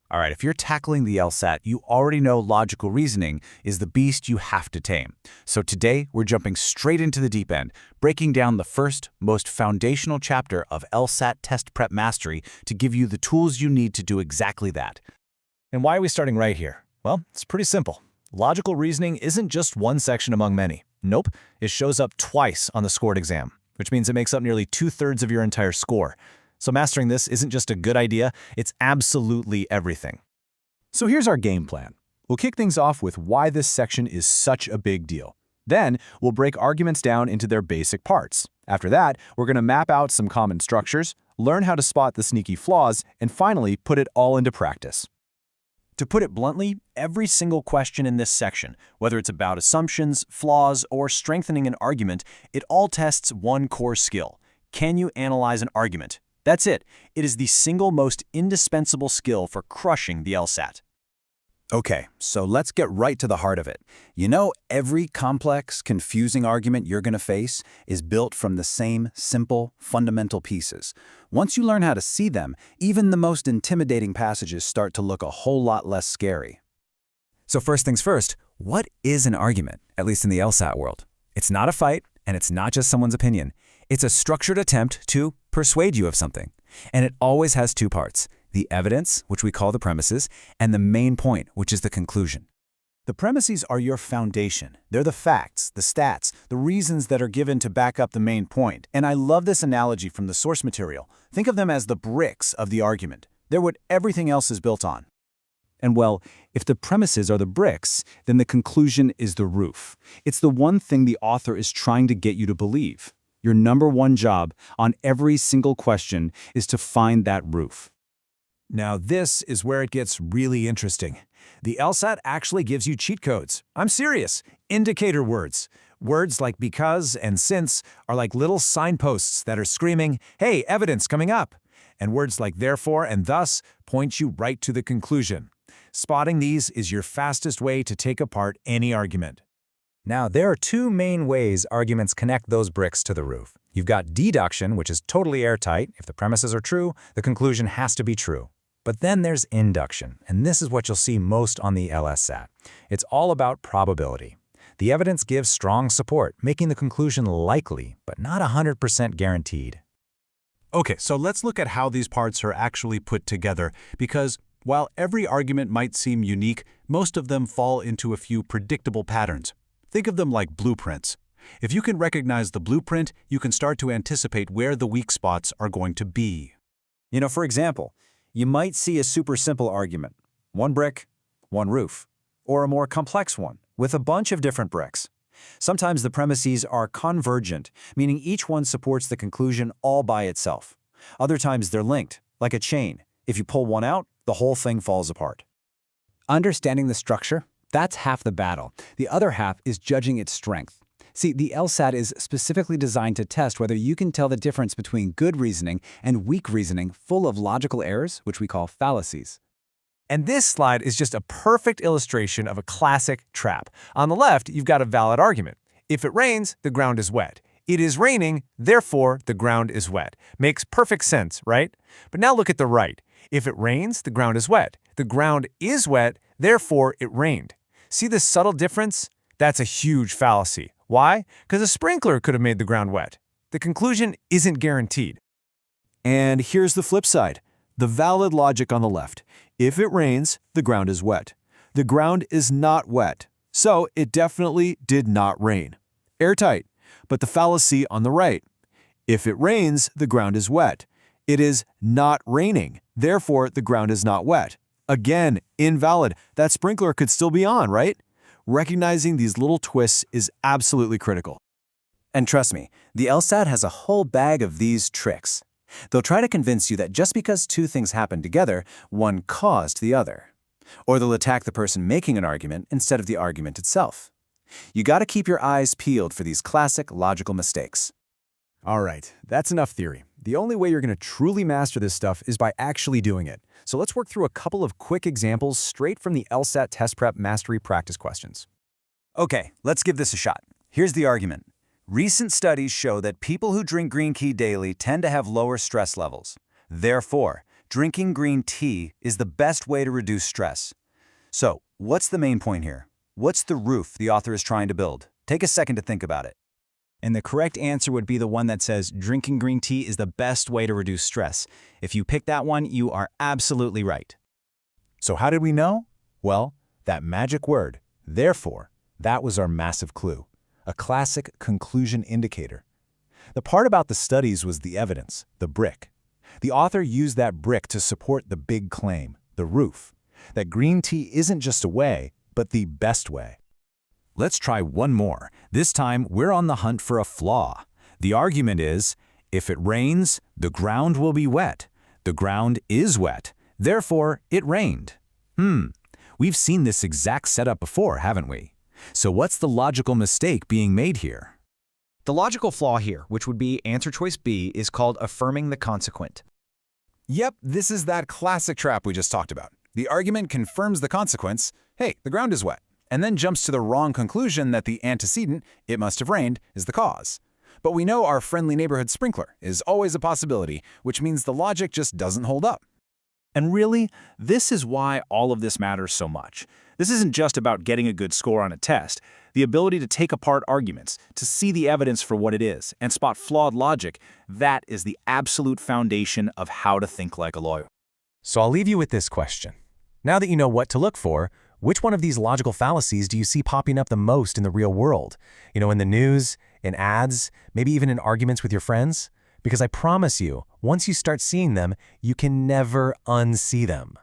All right, if you're tackling the LSAT, you already know logical reasoning is the beast you have to tame. So today, we're jumping straight into the deep end, breaking down the first, most foundational chapter of LSAT test prep mastery to give you the tools you need to do exactly that. And why are we starting right here? Well, it's pretty simple. Logical reasoning isn't just one section among many. Nope, it shows up twice on the scored exam, which means it makes up nearly 2/3 of your entire score. So mastering this isn't just a good idea, it's absolutely everything. So here's our game plan. We'll kick things off with why this section is such a big deal. Then, we'll break arguments down into their basic parts. After that, we're going to map out some common structures, learn how to spot the sneaky flaws, and finally put it all into practice. To put it bluntly, every single question in this section, whether it's about assumptions, flaws, or strengthening an argument, it all tests one core skill. Can you analyze an argument? That's it. It is the single most indispensable skill for crushing the LSAT. Okay, so let's get right to the heart of it. You know, every complex, confusing argument you're going to face is built from the same simple, fundamental pieces. Once you learn how to see them, even the most intimidating passages start to look a whole lot less scary. So first things first, what is an argument, at least in the LSAT world? It's not a fight, and it's not just someone's opinion. It's a structured attempt to persuade you of something. And it always has two parts: the evidence, which we call the premises, and the main point, which is the conclusion. The premises are your foundation. They're the facts, the stats, the reasons that are given to back up the main point. And I love this analogy from the source material. Think of them as the bricks of the argument. They're what everything else is built on. And well, if the premises are the bricks, then the conclusion is the roof. It's the one thing the author is trying to get you to believe. Your number one job on every single question is to find that roof. Now this is where it gets really interesting. The LSAT actually gives you cheat codes. I'm serious. Indicator words. Words like because and since are like little signposts that are screaming, "Hey, evidence coming up." And words like therefore and thus point you right to the conclusion. Spotting these is your fastest way to take apart any argument. Now, there are two main ways arguments connect those bricks to the roof. You've got deduction, which is totally airtight. If the premises are true, the conclusion has to be true. But then there's induction, and this is what you'll see most on the LSAT. It's all about probability. The evidence gives strong support, making the conclusion likely, but not 100% guaranteed. Okay, so let's look at how these parts are actually put together, because while every argument might seem unique, most of them fall into a few predictable patterns. Think of them like blueprints. If you can recognize the blueprint, you can start to anticipate where the weak spots are going to be. You know, for example, you might see a super simple argument. One brick, one roof. Or a more complex one, with a bunch of different bricks. Sometimes the premises are convergent, meaning each one supports the conclusion all by itself. Other times they're linked, like a chain. If you pull one out, the whole thing falls apart. Understanding the structure, that's half the battle. The other half is judging its strength. See, the LSAT is specifically designed to test whether you can tell the difference between good reasoning and weak reasoning full of logical errors, which we call fallacies. And this slide is just a perfect illustration of a classic trap. On the left, you've got a valid argument. If it rains, the ground is wet. It is raining, therefore the ground is wet. Makes perfect sense, right? But now look at the right. If it rains, the ground is wet. The ground is wet, therefore it rained. See this subtle difference? That's a huge fallacy. Why? Because a sprinkler could have made the ground wet. The conclusion isn't guaranteed. And here's the flip side. The valid logic on the left. If it rains, the ground is wet. The ground is not wet, so it definitely did not rain. Airtight. But the fallacy on the right. If it rains, the ground is wet. It is not raining, therefore the ground is not wet. Again, invalid. That sprinkler could still be on, right? Recognizing these little twists is absolutely critical. And trust me, the LSAT has a whole bag of these tricks. They'll try to convince you that just because two things happen together, one caused the other. Or they'll attack the person making an argument instead of the argument itself. You gotta keep your eyes peeled for these classic logical mistakes. All right, that's enough theory. The only way you're going to truly master this stuff is by actually doing it. So let's work through a couple of quick examples straight from the LSAT Test Prep Mastery Practice questions. Okay, let's give this a shot. Here's the argument. Recent studies show that people who drink green tea daily tend to have lower stress levels. Therefore, Drinking green tea is the best way to reduce stress. So, what's the main point here? What's the roof the author is trying to build? Take a second to think about it. And the correct answer would be the one that says drinking green tea is the best way to reduce stress. If you pick that one, you are absolutely right. So how did we know? Well, that magic word, therefore, that was our massive clue, a classic conclusion indicator. The part about the studies was the evidence, the brick. The author used that brick to support the big claim, the roof, that green tea isn't just a way, but the best way. Let's try one more. This time, we're on the hunt for a flaw. The argument is, if it rains, the ground will be wet. The ground is wet. Therefore, it rained. We've seen this exact setup before, haven't we? So what's the logical mistake being made here? The logical flaw here, which would be answer choice B, is called affirming the consequent. Yep, this is that classic trap we just talked about. The argument confirms the consequence, hey, the ground is wet, and then jumps to the wrong conclusion that the antecedent, it must have rained, is the cause. But we know our friendly neighborhood sprinkler is always a possibility, which means the logic just doesn't hold up. And really, this is why all of this matters so much. This isn't just about getting a good score on a test. The ability to take apart arguments, to see the evidence for what it is, and spot flawed logic, that is the absolute foundation of how to think like a lawyer. So I'll leave you with this question. Now that you know what to look for, which one of these logical fallacies do you see popping up the most in the real world? In the news, in ads, maybe even in arguments with your friends? Because I promise you, once you start seeing them, you can never unsee them.